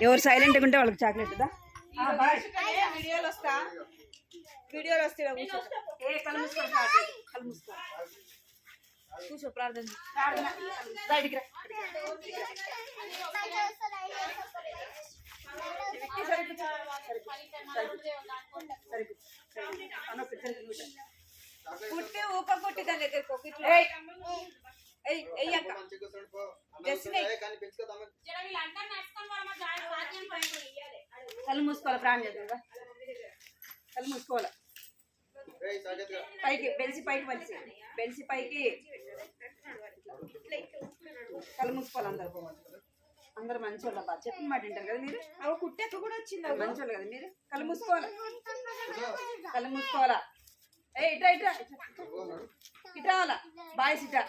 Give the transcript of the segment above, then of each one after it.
ఎవరు సైలెంట్గా ఉంటే వాళ్ళకి చాక్లెట్ దా. వీడియోలు వస్తే కళ్ళు మూసుకో కూర్చో ప్రార్థన బయటికి రా. కుట్టి ఊక కుట్టి దాని దగ్గరికి ఒక కళ్ళు మూసుకోవాలి. ప్రాణం చేద్దాం. కళ్ళు మూసుకోవాలి. పైకి బెలిసి పైకి బెలిసి పైకి కళ్ళు మూసుకోవాలి. అందరు మంచోళ్ళు అబ్బా. చెప్పిన మాట వింటారు కదా మీరు. అవి కుట్టెక్క కూడా వచ్చింది. మంచోళ్ళు కదా మీరు. కళ్ళు మూసుకోవాలి. కళ్ళు మూసుకోవాలా. ఇట్రా ఇట్రా ఇట్రా వాళ్ళ బాయ్స్ ఇట్రా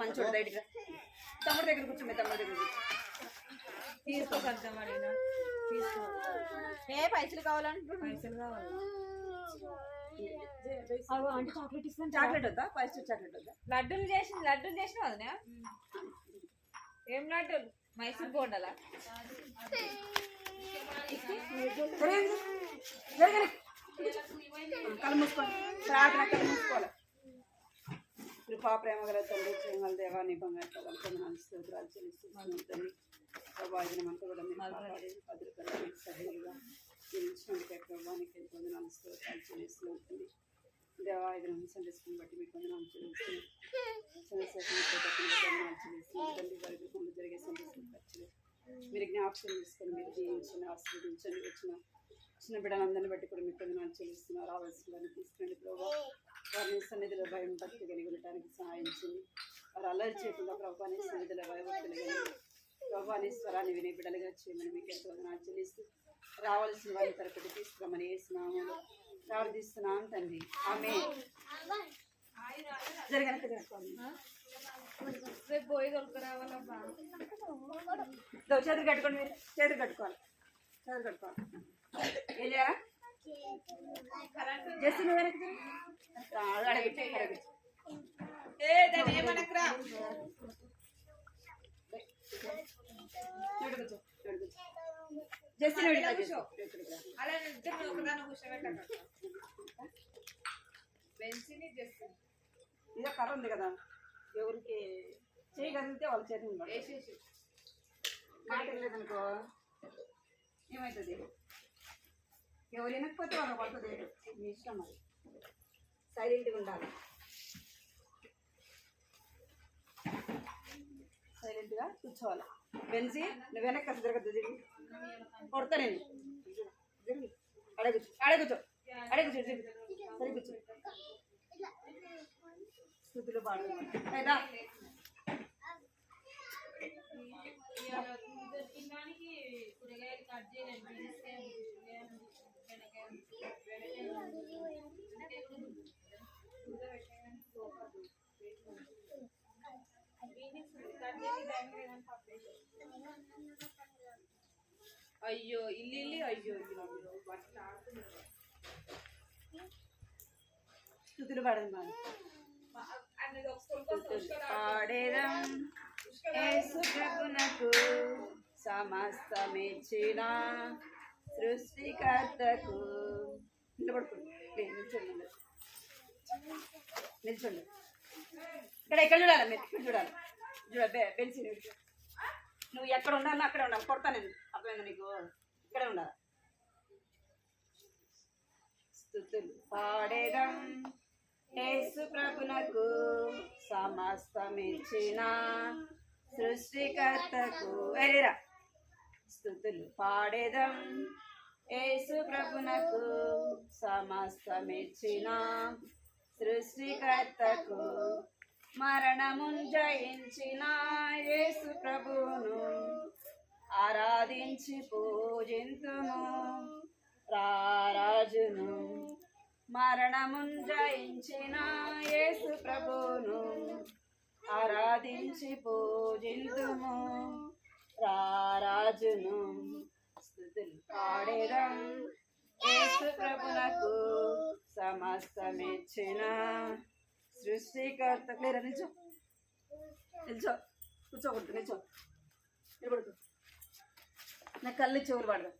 మంచోడు దగ్గర తమ్ముడు దగ్గర కూర్చో. మీ తమ్ముడు దగ్గర తీసుకోగలుగుతాం అడిగినా తీసుకో. పైసలు కావాలంటే పైసలు కావాలి. అంటే చాక్లెట్ ఇస్తాను. చాక్లెట్ వద్దా? ఫస్ట్ చాక్లెట్ వద్దా? లడ్డూలు చేసిన వదినా. ఏం లడ్డూలు? మైసూర్ బోండాలా? కళ్ళు మూసుకోండి. ప్రార్థన కళ్ళు మూసుకోవాలి. కృపా ప్రేమ గల తండ్రి, ప్రేమల దేవా, నీ బంగారు కొందనాలు స్తోత్రాలు చెల్లిస్తున్నాను తండ్రి. ప్రభావితం అంతా కూడా మీరు కాపాడి భద్రపడి సహాయంగా జీవించినందుకే ప్రభావానికి కొందనాలు స్తోత్రాలు చెల్లిస్తున్నాను తండ్రి. దేవా, ఇది సండే స్కూల్ బట్టి మీకు కొందనాలు చెల్లిస్తున్నాను. కొందనాలు చెల్లిస్తున్నాను తండ్రి. వారి కుటుంబంలో జరిగే సందేశం ఖర్చులు మీరు జ్ఞాపకం చేసుకొని మీరు జీవించండి, ఆశీర్వదించండి. చిన్న బిడ్డలందరినీ బట్టి కూడా మీకు కొందనాలు చెల్లిస్తున్నారు. రావాల్సిన వారిని తీసుకురండి ప్రభావ. వారిని సన్నిధిలో భయం భక్తి కలిగి ఉండటానికి సహాయం చేయండి. వారు అల్లరి చేయకుండా ప్రభావాన్ని సన్నిధిలో భయభక్తులు కలిగి ప్రభావాన్ని స్వరాన్ని వినే బిడ్డలుగా చేయమని మీకు ఎంతో వందనాలు చెల్లిస్తూ రావాల్సిన వారిని తరపుటి తీసుకురమని వేస్తున్నాము ప్రార్థిస్తున్నాను తండ్రి. ఆమె జరగనక రేపు పోయి దొరికి రావాలబ్బా. చేతులు కట్టుకోండి. మీరు చేతులు కట్టుకోవాలి. చేతులు కట్టుకోవాలి. ఏం చేయాలా? జస్ట్ నువ్వు వెనక్కి ఏమనకరా. జస్ట్ అలా ఇద్దరు ఒకదాన్ని కూర్చోబెట్టాక బెంచిని చేస్తుంది. ఇదో కర్ర ఉంది కదా, ఎవరికి చేయగలిగితే వాళ్ళ చేతి వేసేసి మాట లేదనుకో ఏమవుతుంది? ఎవరు వినకపోతే వాళ్ళ పడుతుంది. మీ ఇష్టం. అది సైలెంట్గా ఉండాలి. సైలెంట్గా కూర్చోవాలి. బెంచి నువ్వు వెనక్కి అసలు జరగద్దు. తిరిగి కొడతా నేను. తిరిగి అడగచ్చు అడగచ్చు అడగచ్చు సరి కూర్చో. స్థుతులు పాడు అయినా అయ్యో ఇల్లు అయ్యో స్థుతులు పాడదు. పాడేదం యేసు ప్రభునకు సమస్తమిచ్చిన సృష్టికర్తకు. నిల్చోండి. నిల్చోండి. ఇక్కడ చూడాలి. మీరు ఇక్కడ చూడాలి. బెంచి నువ్వు ఎక్కడ ఉండాలో అక్కడే ఉండాలి. కొడతా నేను. అర్థమైందా నీకు? ఇక్కడే ఉండాలి. స్తుతులు పాడేదం యేసు ప్రభునకు సమస్తమిచ్చిన సృష్టికర్తకు. వేరేరా. స్తుతులు పాడేదం యేసు ప్రభునకు సమస్తమిచ్చిన సృష్టికర్తకు. మరణమున్ జయించిన యేసు ప్రభును ఆరాధించి పూజింతుము రారాజును. మరణమున్ జయించిన యేసు ప్రభును ఆరాధించి పూజింతుము రారాజును. స్తుతులు పాడేదం యేసు ప్రభునకు సమస్తమిచ్చిన సృష్టికర్త. లేరా? నిల్చో. కూర్చోకూడదు. కళ్ళు చెవులు పడదాం.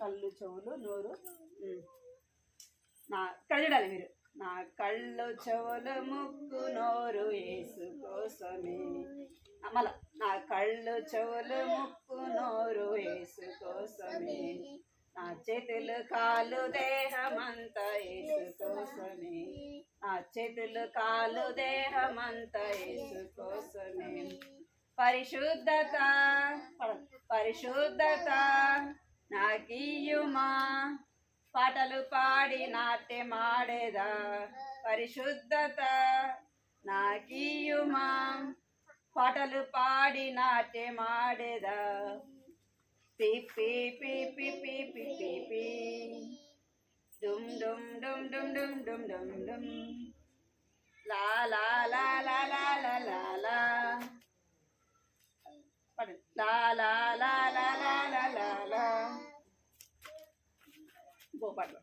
కళ్ళు చెవులు నోరు. నా కళ్ళు చూడాలి మీరు. నా కళ్ళు చెవులు ముక్కు నోరు యేసు కోసమే. మళ్ళా నా కళ్ళు చెవులు ముక్కు నోరు యేసు కోసమే. నా చేతులు కాలు దేహమంతా యేసు కోసమే. నా చేతులు కాలు దేహమంతా యేసు కోసమే. పరిశుద్ధత పరిశుద్ధత నాకీయుమా. పాటలు పాడి నాట్యమాడేదా. పరిశుద్ధత నాకీయుమా. పాటలు పాడి నాట్యమాడేదా. పిపి పిపి పిపి పిపి డుమ్ డుమ్ డుమ్ డుమ్ డుమ్ డుమ్ డుమ్ డుమ్ లా లా లా లా లా లా లా లా లా లా లా లా లా లా లా లా. గోపాడు.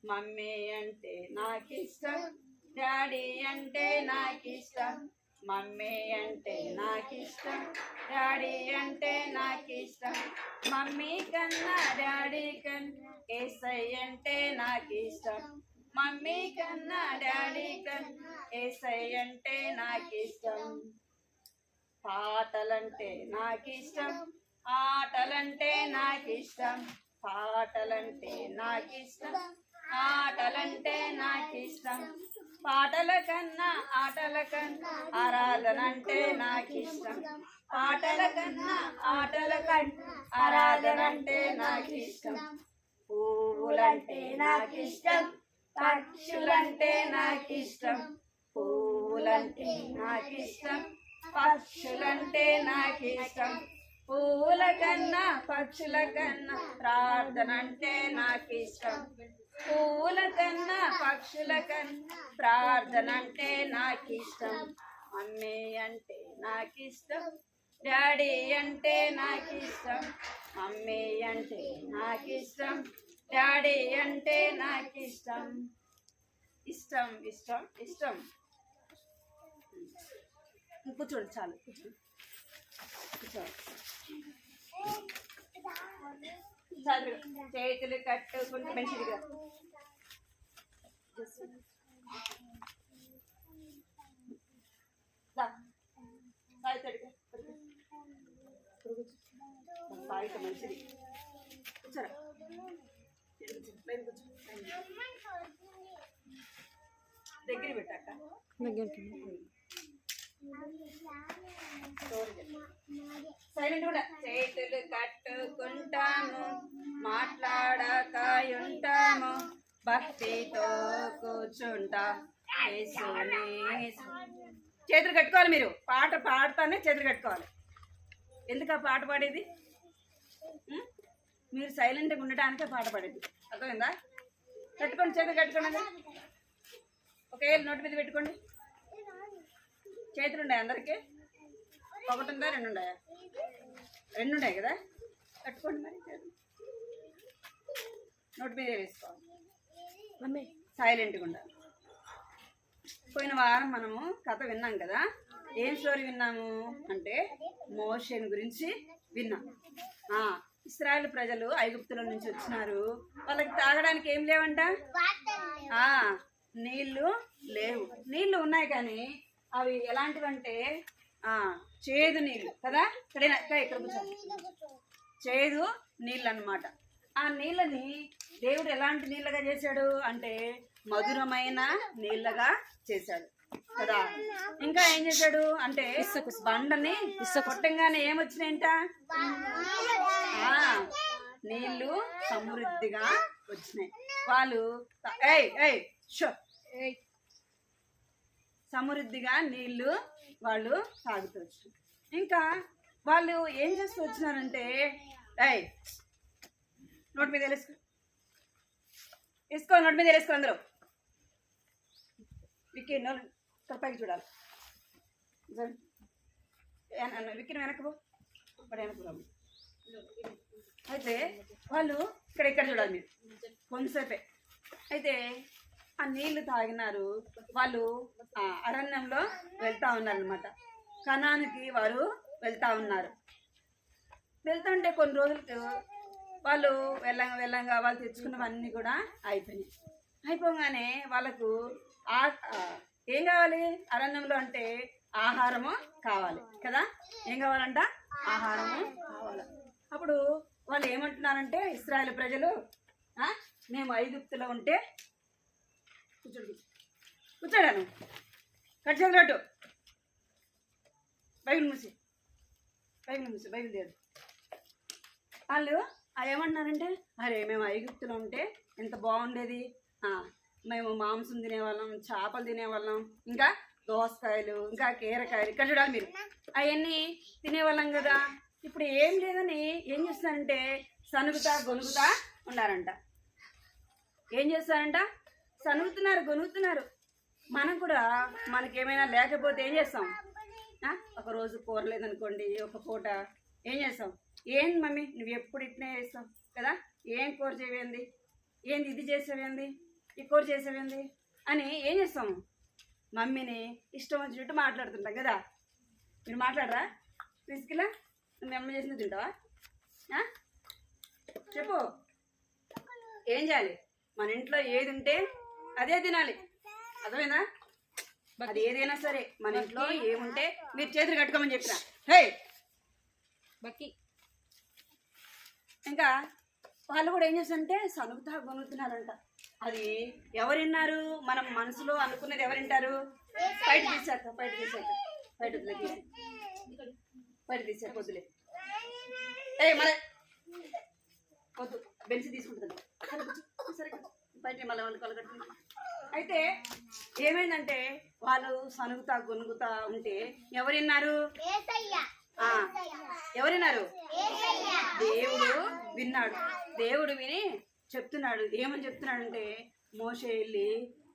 మమ్మీ అంటే నాకిష్టం, డాడీ అంటే నాకిష్టం. మమ్మీ అంటే నాకిష్టం, డాడీ అంటే నాకిష్టం. మమ్మీ కన్నా డాడీ కన్నా యేసయ్య అంటే నాకిష్టం. మమ్మీ కన్నా డాడీ కన్నా యేసయ్య అంటే నాకిష్టం. పాటలంటే నాకిష్టం, ఆటలంటే నాకిష్టం. పాటలంటే నాకిష్టం, ఆటలంటే నాకిష్టం. పాటల కన్నా ఆటల కన్నా ఆరాధన అంటే నాకిష్టం. పాటల కన్నా ఆటల కన్నా ఆరాధన అంటే నాకిష్టం. పువ్వులంటే నాకిష్టం, పక్షులంటే నాకిష్టం. పువ్వులంటే నాకిష్టం, పక్షులంటే నాకిష్టం. పూల కన్నా పక్షుల కన్నా ప్రార్థన అంటే నాకిష్టం. పూల కన్నా పక్షుల కన్నా ప్రార్థన అంటే నాకిష్టం. మమ్మీ అంటే నాకిష్టం, డాడీ అంటే నాకిష్టం. మమ్మీ అంటే నాకిష్టం, డాడీ అంటే నాకిష్టం. ఇష్టం ఇష్టం ఇష్టం. కూర్చోండి చాలు. చేతులు కట్టుకుంటే మంచిదిగా. మంచిది. కూర్చోరా. దగ్గర పెట్టాక దగ్గరికి సైలెంట్ కూడా. చేతులు కట్టుకుంటాము, మాట్లాడక ఉంటాము, భక్తితో కూర్చుంటా. చేతులు కట్టుకోవాలి మీరు. పాట పాడతానే చేతులు కట్టుకోవాలి. ఎందుకు ఆ పాట పాడేది? మీరు సైలెంట్గా ఉండటానికే పాట పాడేది. అర్థమైందా? కట్టుకోండి, చేతులు కట్టుకోండి. ఒకే నోటి మీద పెట్టుకోండి. చేతులు ఉన్నాయి అందరికీ? ఒకటి ఉందా, రెండు ఉన్నాయా? రెండు ఉన్నాయి కదా. కట్టుకోండి మరి. చేతులు నోటి మీద వేసుకోవాలి. సైలెంట్గా ఉండాలి. పోయిన వారం మనము కథ విన్నాం కదా. ఏం స్టోరీ విన్నాము అంటే మోషే గురించి విన్నాం. ఇశ్రాయేలు ప్రజలు ఐగుప్తుల నుంచి వచ్చినారు. వాళ్ళకి తాగడానికి ఏం లేవంట, నీళ్లు లేవు. నీళ్లు ఉన్నాయి కానీ అవి ఎలాంటివంటే చేదు నీళ్ళు కదా. ఇక్కడ చేదు నీళ్ళు అన్నమాట. ఆ నీళ్ళని దేవుడు ఎలాంటి నీళ్ళగా చేశాడు అంటే మధురమైన నీళ్ళగా చేశాడు కదా. ఇంకా ఏం చేశాడు అంటే బండని కొట్టంగానే ఏమొచ్చినాయంట, నీళ్లు సమృద్ధిగా వచ్చినాయి. వాళ్ళు సమృద్ధిగా నీళ్లు వాళ్ళు తాగుతూ వచ్చారు. ఇంకా వాళ్ళు ఏం చేస్తూ వచ్చినారంటే నోటి మీద వేసుకో నోటి మీద వేసుకో. అందరూ విక్కీ పైకి చూడాలి. విక్కిని వెనక్కు పడి వెనక్కు. అయితే వాళ్ళు ఇక్కడ చూడాలి మీరు కొంతసేపే. అయితే ఆ నీళ్లు తాగినారు. వాళ్ళు అరణ్యంలో వెళ్తా ఉన్నారు అనమాట. కనానుకి వారు వెళ్తా ఉన్నారు. వెళ్తుంటే కొన్ని రోజులకు వాళ్ళు వెళ్ళంగా వాళ్ళు తెచ్చుకున్నవన్నీ కూడా అయిపోయినాయి. అయిపోగానే వాళ్ళకు ఏం కావాలి? అరణ్యంలో అంటే ఆహారము కావాలి కదా, ఏం కావాలంట? ఆహారము కావాలి. అప్పుడు వాళ్ళు ఏమంటున్నారంటే, ఇశ్రాయేలు ప్రజలు మేము ఐగుప్తులో ఉంటే కూర్చోడాను కట్ చేతులట్టు బైబిల్ మూసి బైబిల్ లేదు. వాళ్ళు ఏమంటున్నారంటే, అరే మేము ఐగుప్తులో ఉంటే ఎంత బాగుండేది, మేము మాంసం తినేవాళ్ళం, చేపలు తినేవాళ్ళం, ఇంకా దోసకాయలు, ఇంకా కీరకాయలు, ఇక్కడ చూడాలి మీరు, అవన్నీ తినేవాళ్ళం కదా. ఇప్పుడు ఏం లేదని ఏం చేస్తారంటే సనుగుతా గొనుగుతా ఉన్నారంట. ఏం చేస్తారంట? గొనుగుతున్నారు. మనం కూడా మనకేమైనా లేకపోతే ఏం చేస్తాం? ఒకరోజు కూర లేదనుకోండి, ఒక పూట ఏం చేస్తాం? ఏం మమ్మీ నువ్వు ఎప్పుడు ఇట్నే చేస్తావు కదా, ఏం కూర చేయవేంది, ఏంది ఇది చేసేవేంది, ఈ కూర చేసేవేంది అని ఏం చేస్తాము? మమ్మీని ఇష్టం వచ్చినట్టు మాట్లాడుతుంటాం కదా. మీరు మాట్లాడరా? తీసుకెళ్ళా నువ్వు అమ్మ చేసింది తింటావా? చెప్పు, ఏం చేయాలి? మన ఇంట్లో ఏది ఉంటే అదే తినాలి, అర్థమైందా? అది ఏదైనా సరే మన ఇంట్లో ఏముంటే మీరు చేతులు కట్టుకోమని చెప్పిన. హే బక్కి ఇంకా వాళ్ళు కూడా ఏం చేస్తారంటే సనుగుతా గొనుగుతున్నారంట. అది ఎవరు విన్నారు? మనం మనసులో అనుకున్నది ఎవరు వింటారు? బయట తీసాక పొద్దులే మరి వద్దు, బెంచి తీసుకుంటుంది సరే బయట మళ్ళీ వాళ్ళు కలగట్టు. అయితే ఏమైందంటే వాళ్ళు సనుగుతా గొనుగుతా ఉంటే ఎవరు విన్నారు? ఎవరిన్నారు? దేవుడు విన్నాడు. దేవుడు విని చెప్తున్నాడు. ఏమని చెప్తున్నాడంటే, మోషే వెళ్ళి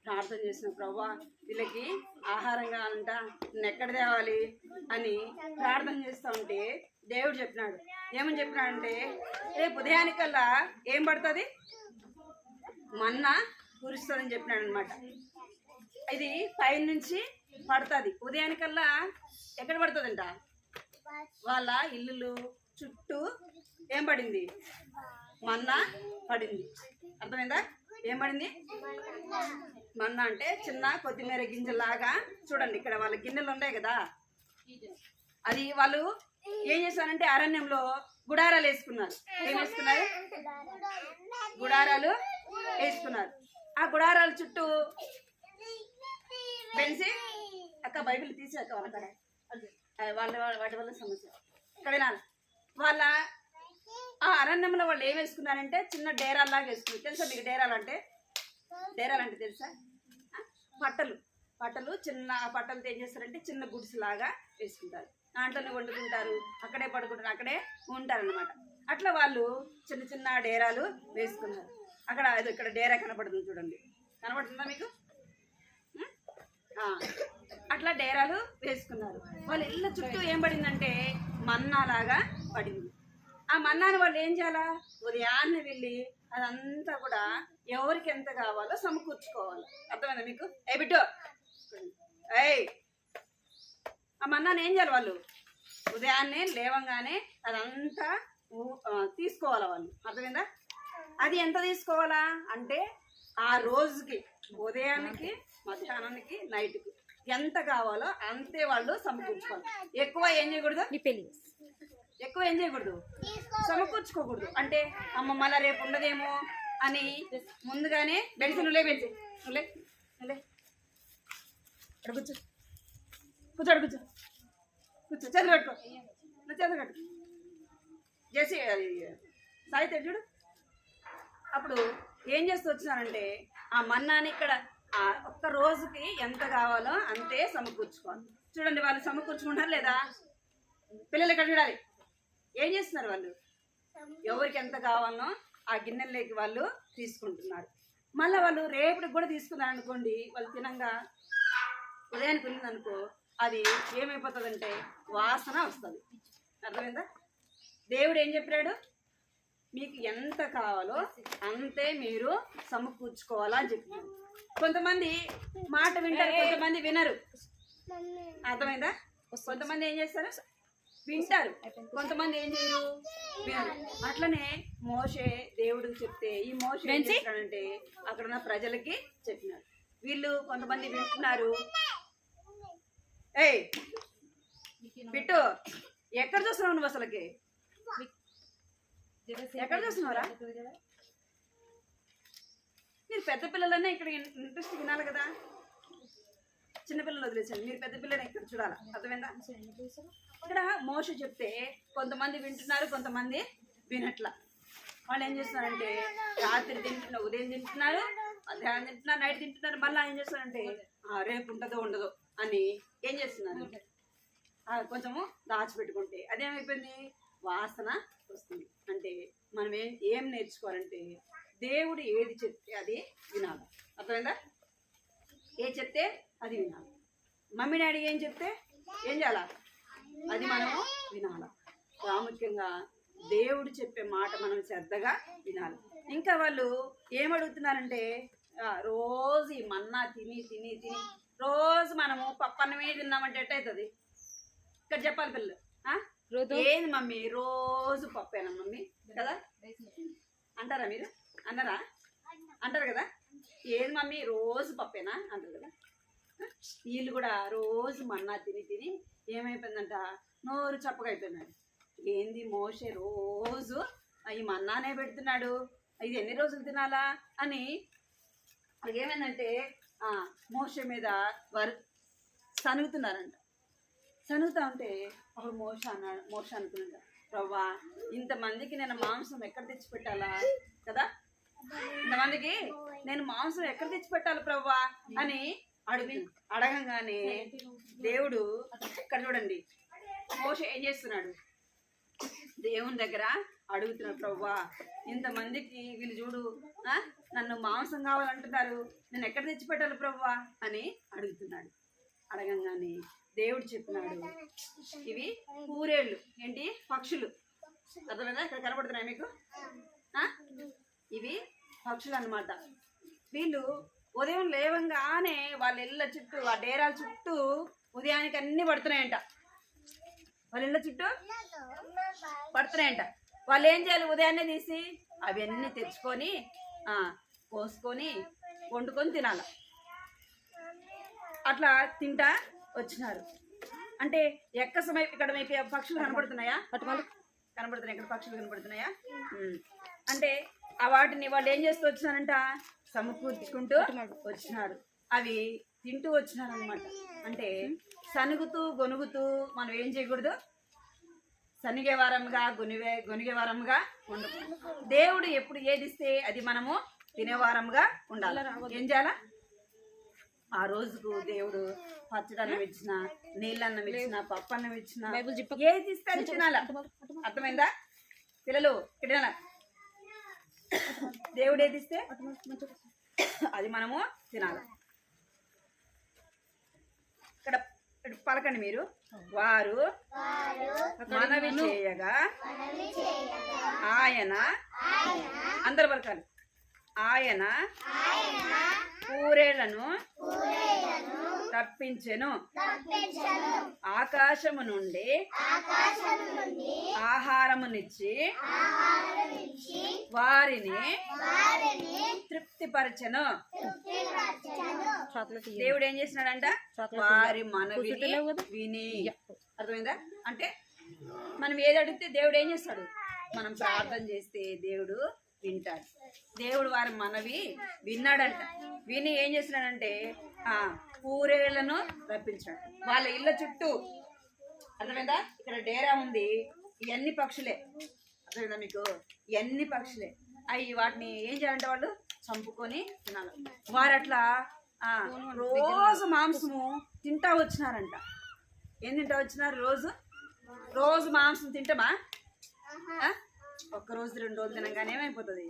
ప్రార్థన చేసిన, ప్రభువా వీళ్ళకి ఆహారం కావాలంట, నేను ఎక్కడ తేవాలి అని ప్రార్థన చేస్తూ ఉంటే దేవుడు చెప్పినాడు. ఏమని చెప్పినాడంటే, రేపు ఉదయానికల్లా ఏం పడుతుంది? మన్నా కురుస్తుందని చెప్పినాడు అనమాట. ఇది పైన నుంచి పడుతుంది. ఉదయానికల్లా ఎక్కడ పడుతుందంట? వాళ్ళ ఇల్లులు చుట్టూ ఏం పడింది? మన్నా పడింది. అర్థమైందా? ఏం పడింది? మన్నా అంటే చిన్న కొత్తిమీర గింజలాగా. చూడండి ఇక్కడ వాళ్ళ గిన్నెలు ఉన్నాయి కదా, అది వాళ్ళు ఏం చేశారంటే అరణ్యంలో గుడారాలు వేసుకున్నారు. ఏం వేసుకున్నారు? గుడారాలు వేసుకున్నారు. ఆ గుడారాల చుట్టూ పెంచి అక్క బైబిల్ తీసి అక్క వాటి వల్ల సమస్య ఇక్కడ వినాలి. వాళ్ళ ఆ అరణ్యంలో వాళ్ళు ఏం వేసుకున్నారంటే చిన్న డేరాల్లాగా వేసుకున్నారు. తెలుసా మీకు డేరాలంటే తెలుసా? పట్టలు చిన్న పట్టలతో ఏం చేస్తారంటే చిన్న గుడిసెలాగా వేసుకుంటారు. దాంట్లోనే వండుకుంటారు, అక్కడే పడుకుంటారు, అక్కడే ఉంటారన్నమాట. అట్లా వాళ్ళు చిన్న చిన్న డేరాలు వేసుకున్నారు. ఇక్కడ డేరా కనపడుతుంది చూడండి, కనపడుతుందా మీకు? అట్లా డేరాలు వేసుకున్నారు. వాళ్ళ ఇళ్ళ చుట్టూ ఏం పడిందంటే మన్నాలాగా పడింది. ఆ మన్నాను వాళ్ళు ఏం చేయాలా? ఉదయాన్నే వెళ్ళి అదంతా కూడా ఎవరికి ఎంత కావాలో సమకూర్చుకోవాలి. అర్థమైందా మీకు? బిడ్డో ఆ మన్నాను ఏం చేయాలి? వాళ్ళు ఉదయాన్నే లేవంగానే అదంతా తీసుకోవాలా వాళ్ళు. అర్థమైందా? అది ఎంత తీసుకోవాలా అంటే ఆ రోజుకి ఉదయానికి, మధ్యాహ్నానికి, నైట్కి ఎంత కావాలో అంతే వాళ్ళు సమకూర్చుకోవాలి. ఎక్కువ ఏం చేయకూడదు, సమకూర్చుకోకూడదు. అంటే అమ్మ మళ్ళా రేపు ఉండదేమో అని ముందుగానే నువ్వులే కూర్చో చేతులు కట్టుకో, చేతులు కట్టు చేసి సాయితే చూడు. అప్పుడు ఏం చేస్తూ వచ్చినారంటే ఆ మన్నాని ఇక్కడ ఒక్క రోజుకి ఎంత కావాలో అంతే సమకూర్చుకోవాలి. చూడండి వాళ్ళు సమకూర్చుకుంటారు లేదా? పిల్లలు ఇక్కడ చూడాలి. ఏం చేస్తున్నారు వాళ్ళు? ఎవరికి ఎంత కావాలనో ఆ గిన్నెల్లోకి వాళ్ళు తీసుకుంటున్నారు. మళ్ళీ వాళ్ళు రేపటికి కూడా తీసుకున్నారు అనుకోండి, వాళ్ళు తినంగా ఉదయానికి ఉన్నదనుకో అది ఏమైపోతుందంటే వాసన వస్తుంది. అర్థమైందా? దేవుడు ఏం చెప్పాడు? మీకు ఎంత కావాలో అంతే మీరు సమకూర్చుకోవాలా అని చెప్పినాడు. కొంతమంది మాట వింటారు, కొంతమంది వినరు. అర్థమైందా? కొంతమంది ఏం చేస్తారు? వింటారు, కొంతమంది ఏం చేయరు, వినరు. అట్లనే మోషే దేవుడు చెప్తే ఈ మోషే ఏం చేస్తాడంటే అక్కడ ఉన్న ప్రజలకి చెప్పినారు. వీళ్ళు కొంతమంది వింటున్నారు. ఏయ్ బిట్టు, ఎక్కడ చూస్తున్నావు నువ్వు అసలుకి? ఎక్కడ చూస్తున్నావురా? మీరు పెద్ద పిల్లలన్నా ఇక్కడ ఇంట్రెస్ట్ వినాలి కదా, చిన్నపిల్లలు వదిలేసండి, మీరు పెద్ద పిల్లలు ఇక్కడ చూడాలి. అర్థమైందా? ఇక్కడ మోషే చెప్తే కొంతమంది వింటున్నారు, కొంతమంది వినట్ల. వాళ్ళు ఏం చేస్తున్నారంటే రాత్రి తింటున్నారు, ఉదయం తింటున్నారు, మధ్యాహ్నం తింటున్నారు, నైట్ తింటున్నారు. మళ్ళీ ఏం చేస్తున్నారంటే రేపు ఉంటుందో ఉండదో అని ఏం చేస్తున్నారు, కొంచెము దాచిపెట్టుకుంటే అదేమైపోయింది, వాసన వస్తుంది. అంటే మనం ఏం నేర్చుకోవాలంటే దేవుడు ఏది చెప్తే అది వినాలి. అర్థమైందా? ఏది చెప్తే అది వినాలి. మమ్మీ డాడీ ఏం చెప్తే ఏం చేయాలా, అది మనము వినాలి. ప్రాముఖ్యంగా దేవుడు చెప్పే మాట మనం శ్రద్ధగా వినాలి. ఇంకా వాళ్ళు ఏమడుగుతున్నారంటే రోజు ఈ మన్నా తిని తిని తిని రోజు మనము పప్పన్నమే తిన్నామంటే ఎట్టవుతుంది? ఇక్కడ చెప్పాలి పిల్లలు, ఏది మమ్మీ రోజు పప్పేనా మమ్మీ కదా అంటారా? మీరు అన్నారా? అంటారు కదా, ఏది మమ్మీ రోజు పప్పేనా అంటారు కదా. వీళ్ళు కూడా రోజు మన్నా తిని తిని ఏమైపోయిందంట, నోరు చప్పగా అయిపోయినాడు. ఏంది మోషే రోజు ఈ మన్నానే పెడుతున్నాడు, ఇది ఎన్ని రోజులు తినాలా అని వాళ్ళకి ఏమైందంటే మోషే మీద వారు సనుగుతున్నారంట. సనుగుతా ఉంటే అప్పుడు మోషే అనుకున్నాడు, ప్రవ్వా ఇంతమందికి నేను మాంసం ఎక్కడ తెచ్చిపెట్టాలా కదా, ఇంతమందికి నేను మాంసం ఎక్కడ తెచ్చిపెట్టాలి ప్రవ్వా అని అడగంగానే దేవుడు ఇక్కడ చూడండి మోషే ఏం చేస్తున్నాడు, దేవుని దగ్గర అడుగుతున్నాడు, ప్రవ్వా ఇంతమందికి వీళ్ళు చూడు నన్ను మాంసం కావాలంటున్నారు, నేను ఎక్కడ తెచ్చిపెట్టాలి ప్రవ్వా అని అడుగుతున్నాడు. అడగంగానే దేవుడు చెప్పినాడు, ఇవి పూరేళ్ళు, ఏంటి పక్షులు. అర్థమైందా? ఇక్కడ కనబడుతున్నాయి మీకు, ఇవి పక్షులు అన్నమాట. వీళ్ళు ఉదయం లేవంగానే వాళ్ళ ఇళ్ళ చుట్టూ, ఆ డేరాల చుట్టూ ఉదయానికి అన్ని పడుతున్నాయంట. వాళ్ళ ఇళ్ళ చుట్టూ పడుతున్నాయంట. వాళ్ళు ఏం చేయాలి, ఉదయాన్నే తీసి అవన్నీ తెచ్చుకొని కోసుకొని వండుకొని తినాల. అట్లా తింటా వచ్చినారు. అంటే ఎక్క సమయం ఇక్కడ మీకు పక్షులు కనబడుతున్నాయా? కనబడుతున్నాయి, ఇక్కడ పక్షులు కనబడుతున్నాయా? అంటే ఆ వాటిని వాళ్ళు ఏం చేస్తూ వచ్చినారంట, సమకూర్చుకుంటూ వచ్చినారు. అవి తింటూ వచ్చినారు అనమాట. అంటే సనుగుతూ గొనుగుతూ మనం ఏం చేయకూడదు, సనిగే వారంగా గొనిగే వారంగా ఉండదు. దేవుడు ఎప్పుడు ఏది ఇస్తే అది మనము తినేవారంగా ఉండాలి. ఏం చేయాలా, ఆ రోజుకు దేవుడు పచ్చడన్నం ఇచ్చిన, నీళ్ళన్నం ఇచ్చిన, పప్పన్నం ఇచ్చిన, ఏది ఇస్తే అది తినాల. అర్థమైందా పిల్లలు? తినాల. దేవుడు ఏది ఇస్తే అది మనము తినాలి. ఇక్కడ పలకండి మీరు. వారు మనవి చేయగా ఆయన, అందరు పలకాలి, ఆయన పూరేళ్లను తప్పించెను, ఆకాశము నుండి ఆహారమునిచ్చి వారిని తృప్తిపరచెను. దేవుడు ఏం చేసినాడంట, వారి మనవిని విని. అర్థమైందా? అంటే మనం ఏది అడిగితే దేవుడు ఏం చేస్తాడు, మనం ప్రార్థన చేస్తే దేవుడు వింటాడు. దేవుడు వారి మనవి విన్నాడంట. విని ఏం చేస్తున్నాడంటే పూరేళ్లను రప్పించాడు వాళ్ళ ఇళ్ళ చుట్టూ. అర్థమైందా? ఇక్కడ డేరా ఉంది, ఇవన్నీ పక్షులే. అర్థమైందా మీకు? ఇవన్నీ పక్షులే. అవి వాటిని ఏం చేయాలంటే వాళ్ళు చంపుకొని తినాలి. వారు అట్లా రోజు మాంసము తింటా వచ్చినారంట. ఏం తింటా వచ్చినారు? రోజు మాంసం తింటామా? ఒక్కరోజు 2 రోజులు తినగానే ఏమైపోతుంది,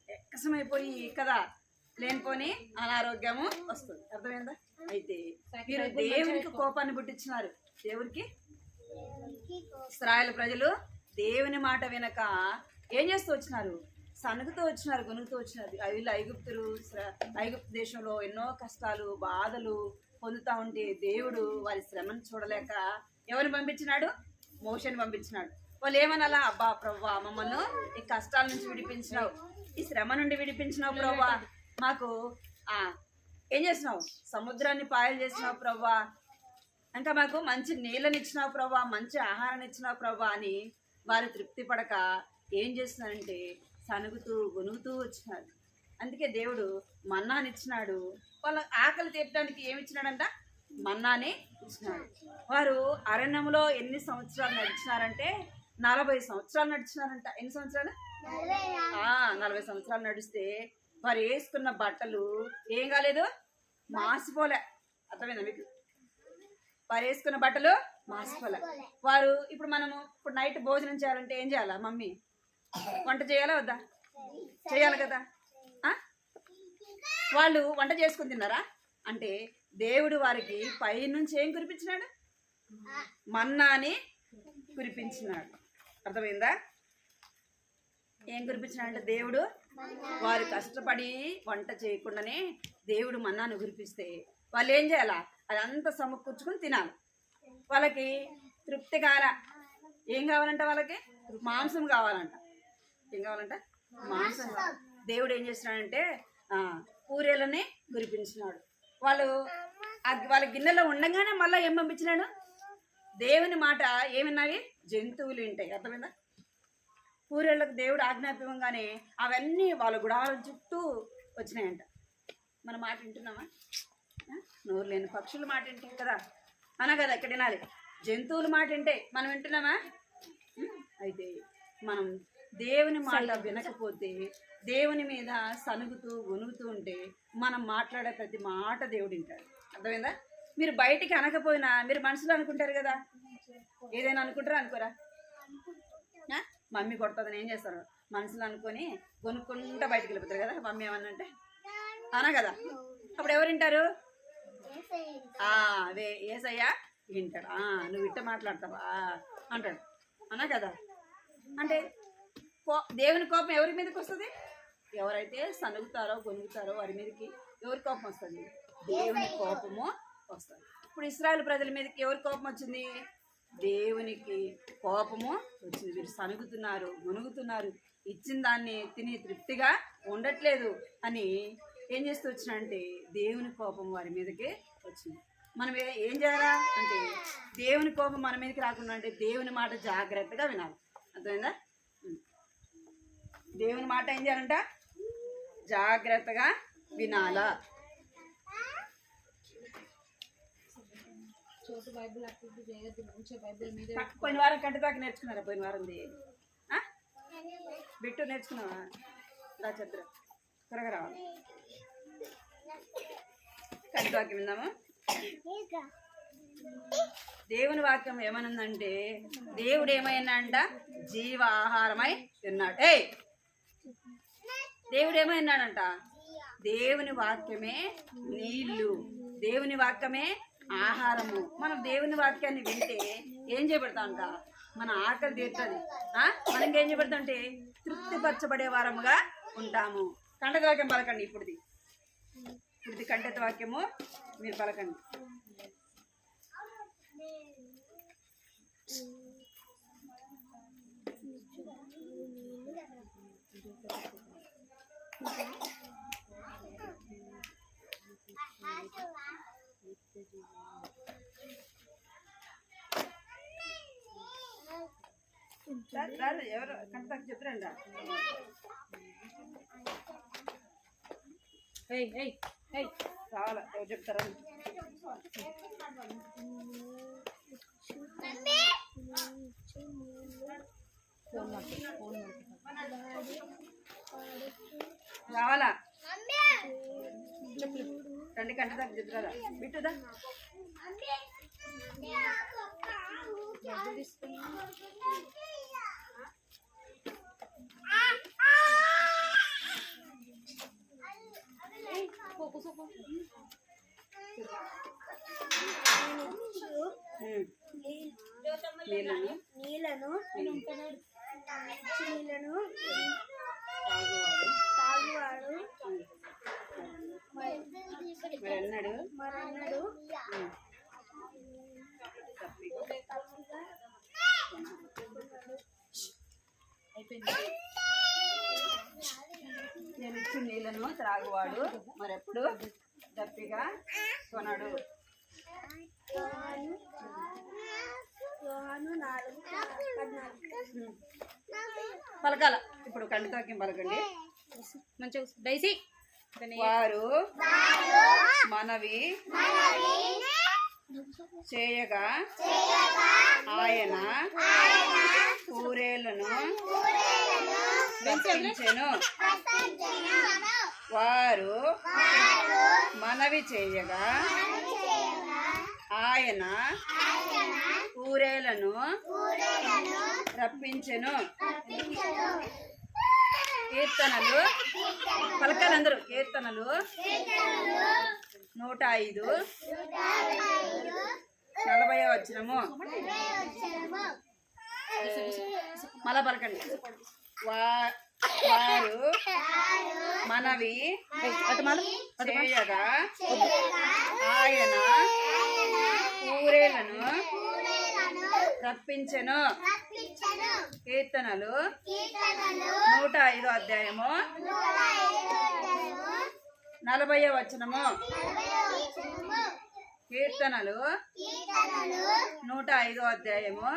ఎక్కసమైపోయి కదా లేనిపోని అనారోగ్యము వస్తుంది. అర్థమైందా? అయితే మీరు దేవునికి కోపాన్ని పుట్టించినారు. దేవునికి ఇశ్రాయేలు ప్రజలు దేవుని మాట వినక ఏం చేస్తూ వచ్చినారు, సనుగుతూ వచ్చినారు, గొనుగుతూ వచ్చినారు. వీళ్ళు ఐగుప్తు దేశంలో ఎన్నో కష్టాలు బాధలు పొందుతూ ఉంటే దేవుడు వారి శ్రమను చూడలేక ఎవరిని పంపించినాడు? మోషేని పంపించినాడు. వాళ్ళు ఏమనాలా, అబ్బా ప్రభువా మమ్మల్ని ఈ కష్టాల నుంచి విడిపించినావు, ఈ శ్రమ నుండి విడిపించినావు ప్రభువా, మాకు ఏం చేసినావు, సముద్రాన్ని పాయలు చేసినావు ప్రభువా, ఇంకా మాకు మంచి నీళ్ళని ఇచ్చినావు ప్రభువా, మంచి ఆహారాన్ని ఇచ్చినావు ప్రభువా అని వారు తృప్తి పడక ఏం చేస్తున్నారంటే సనుగుతూ గొనుగుతూ వచ్చినారు. అందుకే దేవుడు మన్నాని ఇచ్చినాడు. వాళ్ళ ఆకలి తీర్చడానికి ఏమి ఇచ్చినాడంట, మన్నాని ఇచ్చినాడు. వారు అరణ్యంలో ఎన్ని సంవత్సరాలు నడిచినారంటే 40 సంవత్సరాలు నడిచినారంట. ఎన్ని సంవత్సరాలు? 40 సంవత్సరాలు నడిస్తే వారు వేసుకున్న బట్టలు ఏం కాలేదు, మాసిపోలే. అర్థమైందా మీకు? వారు వేసుకున్న బట్టలు మాసిపోలే. వారు ఇప్పుడు నైట్ భోజనం చేయాలంటే ఏం చేయాలా? మమ్మీ వంట చేయాలా వద్దా? చేయాలి కదా. వాళ్ళు వంట చేసుకుని తిన్నారా అంటే దేవుడు వారికి పైనుంచి ఏం కురిపించినాడు, మన్నాని కురిపించినాడు. అర్థమైందా? ఏం కురిపించినాడంటే దేవుడు వారు కష్టపడి వంట చేయకుండానే దేవుడు మన్నాను కురిపిస్తే వాళ్ళు ఏం చేయాలా, అదంతా సమకూర్చుకుని తినాలి. వాళ్ళకి తృప్తి కాల. ఏం కావాలంట? వాళ్ళకి మాంసం కావాలంట. ఏం కావాలంట? మాంసం కావాలి. దేవుడు ఏం చేస్తున్నాడంటే పూరేలని కురిపించినాడు. వాళ్ళ గిన్నెలో ఉండగానే మళ్ళీ ఏం పంపించినాడు, దేవుని మాట ఏమన్నాయి, జంతువులు వింటాయి. అర్థమైందా? పూరేళ్ళకు దేవుడు ఆజ్ఞాపించగానే అవన్నీ వాళ్ళ గుడాల చుట్టూ వచ్చినాయంట. మన మాట వింటున్నామా? నోరు లేని పక్షుల మాట వింటాం కదా, అనా కదా ఎక్కడ వినాలి. జంతువుల మాట వింటే మనం వింటున్నామా? అయితే మనం దేవుని మాట వినకపోతే, దేవుని మీద సనుగుతూ గొనుగుతూ ఉంటే మనం మాట్లాడే ప్రతి మాట దేవుడు వింటాడు. అర్థమైందా? మీరు బయటికి అనకపోయినా మీరు మనసులో అనుకుంటారు కదా. ఏదైనా అనుకుంటారా అనుకోరా? మమ్మీ కొడుతుందని ఏం చేస్తారు, మనసులో అనుకొని కొనుక్కుంటా బయటికి వెళ్ళిపోతారు కదా. మమ్మీ ఏమన్నా అంటే అనా కదా. అప్పుడు ఎవరు వింటారు? అదే ఏసయ్యా వింటాడు. నువ్వు ఇట్ట మాట్లాడతావా అంటాడు. అనా కదా. అంటే దేవుని కోపం ఎవరి మీదకి వస్తుంది? ఎవరైతే సనుగుతారో గొనుగుతారో వారి మీదకి ఎవరి కోపం వస్తుంది? దేవుని కోపము వస్తుంది. ఇప్పుడు ఇశ్రాయేలు ప్రజల మీదకి ఎవరి కోపం వచ్చింది? దేవునికి కోపము వచ్చింది. వీరు సనుగుతున్నారు, మునుగుతున్నారు, ఇచ్చిన దాన్ని తిని తృప్తిగా ఉండట్లేదు అని ఏం చేస్తూ వచ్చినంటే దేవుని కోపం వారి మీదకి వచ్చింది. మనం ఏం చేయాలా అంటే దేవుని కోపం మన మీదకి రాకుండా అంటే దేవుని మాట జాగ్రత్తగా వినాలి. అర్థమైందా? దేవుని మాట ఏం చేయాలంట, జాగ్రత్తగా వినాలా. పోయిన వారం కంటి దాకా నేర్చుకున్నారా? పోయిన వారం బిట్టు నేర్చుకున్నావా? రా చంద్ర త్వరగా రావాలి. కంటి వాక్యం విందాము. దేవుని వాక్యం ఏమనుందంటే దేవుడు ఏమైనా అంట జీవ ఆహారమై ఉన్నాడు. దేవుడు ఏమైనాడంట, దేవుని వాక్యమే నీళ్లు, దేవుని వాక్యమే ఆహారము. మనం దేవుని వాక్యాన్ని వింటే ఏం చేయబడతామంట, మన ఆకలి తీరుతుంది. మనకి ఏం చేయబడతామంటే తృప్తిపరచబడే వారముగా ఉంటాము. కంటత వాక్యం పలకండి. ఇప్పుడుది కంటత వాక్యము మీరు పలకండి. ఎవరు కంటకు చెప్తారండి. చాలా ఎవరు చెప్తారా? రావాలా? రండి కంట దాకా చెప్తారా? బిట్టుదా నీళ్ళను తాగువాడు మరన్నాడు అయిపోయింది. నేను ఇచ్చిన నీళ్ళను త్రాగువాడు మరెప్పుడు దప్పిగా కొనడు. యోహాను 4:14. పలకాల. ఇప్పుడు కంటితోకి పలకండి. మంచిగా డైసీ వారు మనవి చేయగా ఆయన పూరేలను రప్పించెను. వారు మనవి చేయగా ఆయన పూరేలను రప్పించెను. కీర్తనలు పలకాలందరూ. కీర్తనలు 105 40వ వచనము. మళ్ళా పలకండి. వారు మనవి చేయగా ఆయన పూరేలను రప్పించెను. కీర్తనలు 105వ అధ్యాయము 40వ వచనము. కీర్తనలు 105వ అధ్యాయము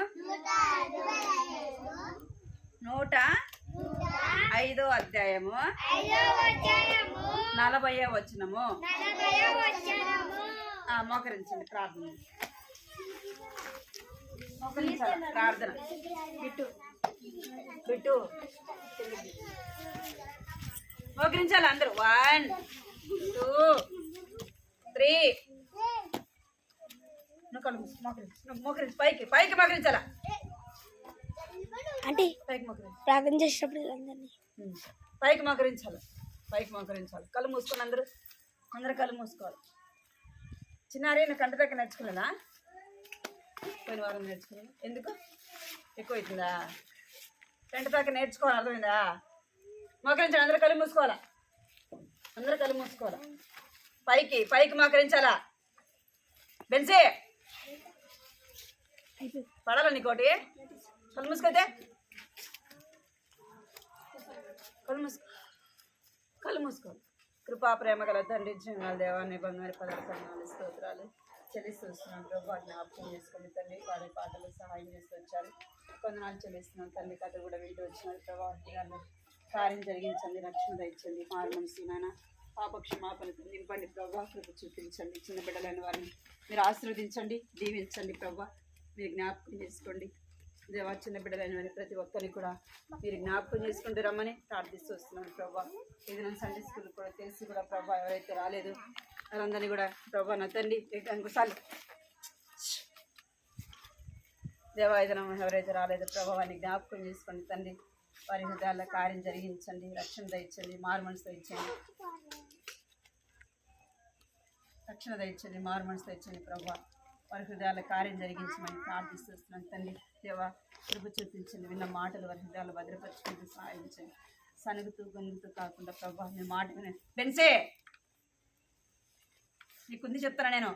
105వ అధ్యాయము 40వ వచనము. మోకరించండి. ప్రార్థన మోకరించాలి. ప్రార్థన బిట్టు మోకరించాలి అందరూ. 1 2 3. మోకరించి పైకి మోకరించాలా? అంటే పైకి మోకరించి ప్రార్థన చేసేటప్పుడు అందరినీ పైకి మోకరించాలి. కళ్ళు మూసుకొని అందరూ కళ్ళు మూసుకోవాలి. చిన్నారి నా కంటి దగ్గర నేర్చుకునేదా? పోయిన వారం నేర్చుకుని ఎందుకు ఎక్కువ అవుతుందా? కంటి దాకా నేర్చుకోవాలి. అర్థమైందా? మోకరించాలి. అందరూ కళ్ళు మూసుకోవాలా? పైకి మోకరించాలా? బెన్సీ పడాలా నీకోటి? కళ్ళు మూసుకోతే కళ్ళు మూసుకోవాలి. కృపా ప్రేమ గల తండ్రి జీవనాల దేవాన్ని బంగారు పదార్థాలు స్తోత్రాలు చెల్లిస్తున్నాం. ప్రభు జ్ఞాపకం చేసుకోండి తండ్రి. వారి పాటలు సహాయం చేస్తూ వచ్చారు. కొందనాలు చెల్లిస్తున్నాం తండ్రి. కథ కూడా వింటూ వచ్చినారు. ప్రభావం కార్యం జరిగించండి. రక్షణ దయచండి. మారు మనసు నాయన పాపక్షమాపణతో నింపండి. ప్రభా కృప చూపించండి. చిన్న బిడ్డలైన వారిని మీరు ఆశీర్వదించండి, దీవించండి. ప్రభా మీరు జ్ఞాపకం చేసుకోండి. దేవా చిన్న బిడ్డలైన వారిని ప్రతి ఒక్కరిని కూడా మీరు జ్ఞాపకం చేసుకుంటూ రమ్మని ప్రార్థిస్తూ వస్తున్నాను. ప్రభా ఇది నా సండే స్కూల్ కూడా తెలిసి కూడా ప్రభా ఎవరైతే రాలేదు వారందరినీ కూడా ప్రభా నా తండ్రి ఇంకోసారి దేవా ఇది ఎవరైతే రాలేదు ప్రభా వారిని జ్ఞాపకం చేసుకోండి తండ్రి. వారి హృదయాల కార్యం జరిగించండి. రక్షణ దయచండి. మారు మనసు దయచండి. మారు మనసు దయచండి. ప్రభా వారి హృదయాల కార్యం జరిగించమని ప్రార్థిస్తున్నాను తండ్రి. దేవా కృప చూపించండి. విన్న మాటలు వారి హృదయాలు భద్రపరచుకుంటూ సహాయించండి. సనుగుతూ గొంగుతూ కాకుండా ప్రభా మీ మాట వినే బెన్సే నీకుంది చెప్తాను నేను.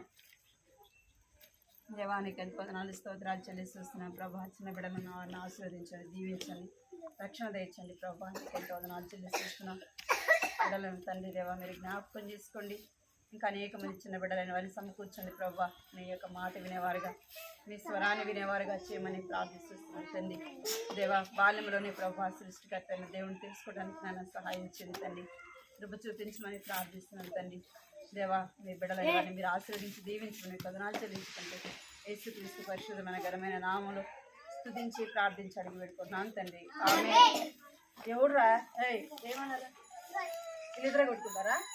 దేవానికి ఎంత పదనాలు స్తోత్రాలు చెల్లిస్తున్నాను ప్రభా. చిన్న బిడ్డలను వారిని ఆశీర్వదించండి, దీవించండి, రక్షణ దయచండి. ప్రభా నీకు ఎంత పదనాలు చెల్లిస్తున్నాం. బిడ్డలను తండ్రి దేవా మీరు జ్ఞాపకం చేసుకోండి. ఇంకా అనేక మంది చిన్న బిడ్డలైన వారిని సమకూర్చండి ప్రభా. మీ యొక్క మాట వినేవారుగా, మీ స్వరాన్ని వినేవారుగా చేయమని ప్రార్థిస్తున్నాను తండ్రి. దేవా బాల్యంలోనే ప్రభా సృష్టికర్త అయిన దేవుని తెలుసుకోవడానికి నన్ను సహాయించండి తండ్రి. కృప చూపించమని ప్రార్థిస్తున్నాను తండ్రి. దేవా మీ బిడ్డలైన వారిని మీరు ఆశీర్వదించి దీవించమని పదనాలు చెల్లించుకుంటే యేసుక్రీస్తు పరిశుద్ధమైన ఘనమైన నామములో స్తుతించి ప్రార్థించి అడిగి పెట్టుకుంటున్నాను తండ్రి. ఆమేన్. ఎవడురా ఏమన్నారా? వీళ్ళిద్దరే కొట్టుకుంటారా?